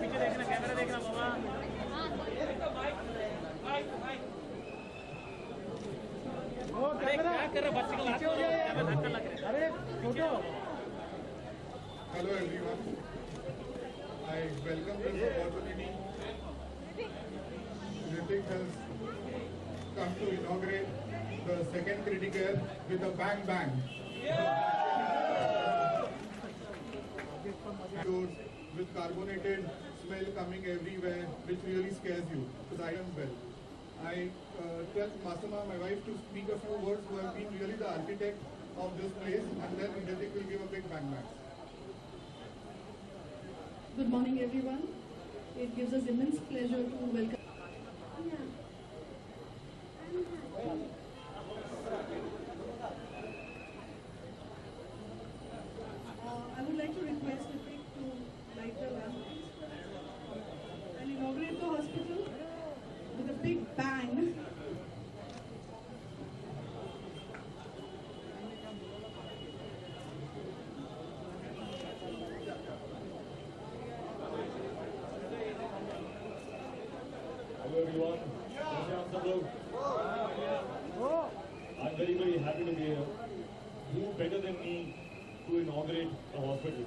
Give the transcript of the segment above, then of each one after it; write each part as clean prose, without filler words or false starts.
पीछे देखना, कैमरा देखना बाबा। अरे क्या कर रहे बच्चे को लाते हो? धक्का लग रहा है। अरे photo. Hello everyone. I welcome this opportunity. Ritik has come to inaugurate the second Criticare with a bang bang. With carbonated smell coming everywhere, which really scares you. So I am well. I trust Masama, my wife, to speak a few words who have been really the architect of this place, and then Ritik will give a big bang bang. Good morning, everyone. It gives us immense pleasure to welcome. I would like to request Ritik to light the lamp and inaugurate the hospital with a big bang. Hello everyone. I'm very happy to be here. Who better than me to inaugurate a hospital?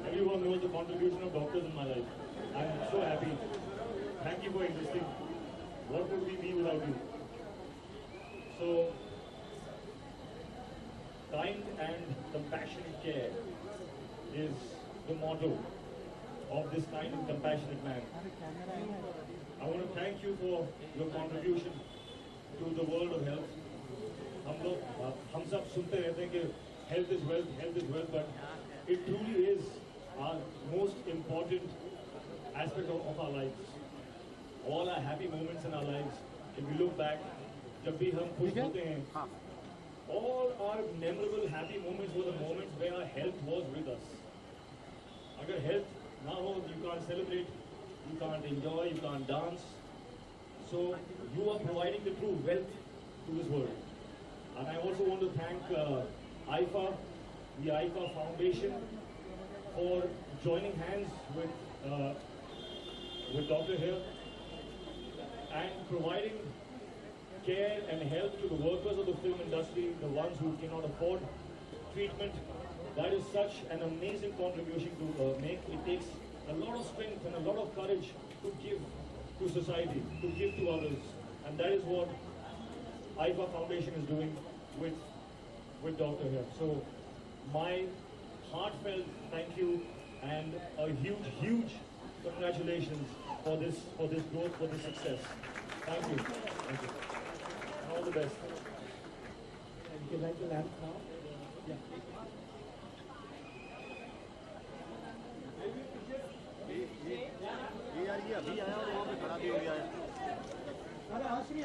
Everyone knows the contribution of doctors in my life. I'm so happy. Thank you for existing. What would we be without you? So, kind and compassionate care is the motto of this kind and compassionate man. I want to thank you for your contribution to the world of health. हम सब सुनते रहते हैं कि health is wealth, but it truly is our most important aspect of our lives. All our happy moments in our lives, if we look back, जब भी हम खुश होते हैं, all our memorable happy moments were the moments where our health was with us. अगर health ना हो, you can't celebrate, you can't enjoy, you can't dance. So you are providing the true wealth to this world. And I also want to thank IFA, the IFA Foundation, for joining hands with Dr. here and providing care and help to the workers of the film industry, the ones who cannot afford treatment. That is such an amazing contribution to make. It takes a lot of strength and a lot of courage to give to society, to give to others. And that is what IFA Foundation is doing with Dr. here. So my heartfelt thank you and a huge congratulations for this growth, for this success. Thank you. And all the best. Would you like to lamp now? Yeah. ये यार ये अभी आया और वहाँ पे खड़ा भी हो गया है। अरे आश्री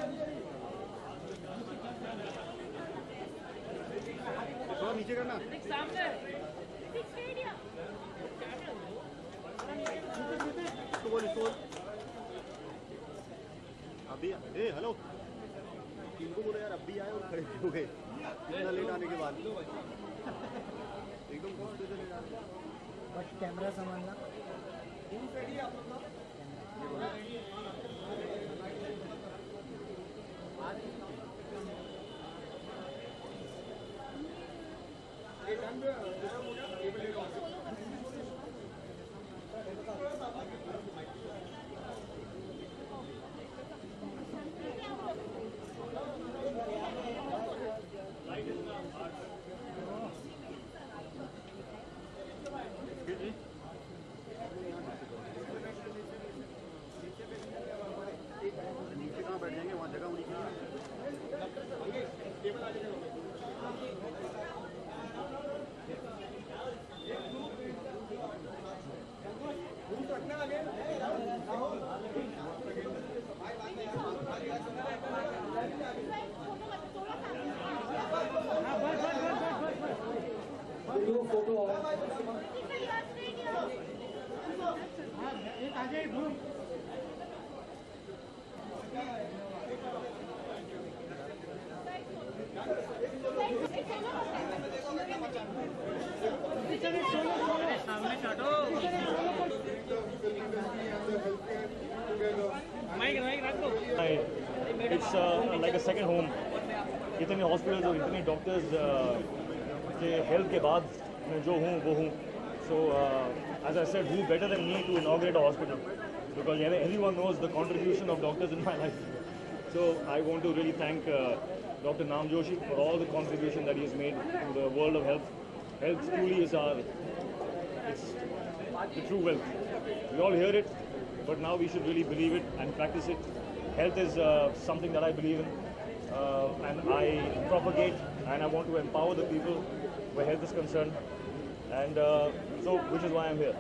थोड़ा नीचे करना। सामने इसको बोल अभी हेलो इनको बोलो यार अभी आए और खड़े हो गए इतना लेट आने के बाद एकदम गुस्से से लेट आने। बस कैमरा संभालना। नीचे कहाँ बैठ जाएंगे वहाँ जगह होनी चाहिए। फोटो एक आ जाए घूम सामने काटो। It's like a second home. इतने हॉस्पिटल्स और इतने डॉक्टर्स के हेल्थ के बाद मैं जो हूँ वो हूँ. So as I said, who better than me to inaugurate a hospital? Because everyone knows the contribution of doctors in my life. So I want to really thank Dr. Nam Joshi for all the contribution that he has made to the world of health. Health truly is it's the true wealth. We all hear it, but now we should really believe it and practice it. Health is something that I believe in, and I propagate, and I want to empower the people where health is concerned, and so which is why I'm here.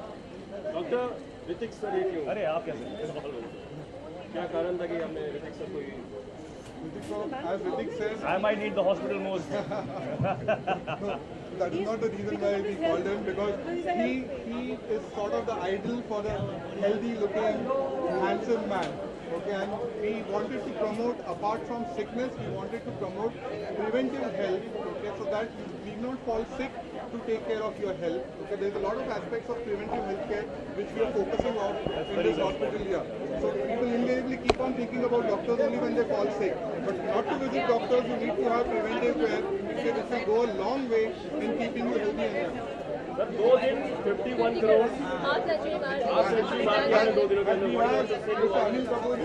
Doctor Hrithik sir ये क्यों अरे आप कैसे? क्या कारण था कि हमने ऋतिक सर को As Ritik says, I might need the hospital most. that is not the reason why we called him, because he is sort of the idol for the healthy looking, handsome man. Okay, and we wanted to promote, apart from sickness, we wanted to promote preventive health, okay, so that we not fall sick to take care of your health. Okay, there's a lot of aspects of preventive health care which we are focusing on in this hospital here. So people invariably keep on thinking about doctors only when they fall sick, but not to visit doctors, you need to have preventive care, okay, which will go a long way in keeping you healthy and young. Sir 2 दिन 51 करोड़ आप सचिव आप सचिव बात कर 2 दिनों के अंदर Mr. Anil Kapoor,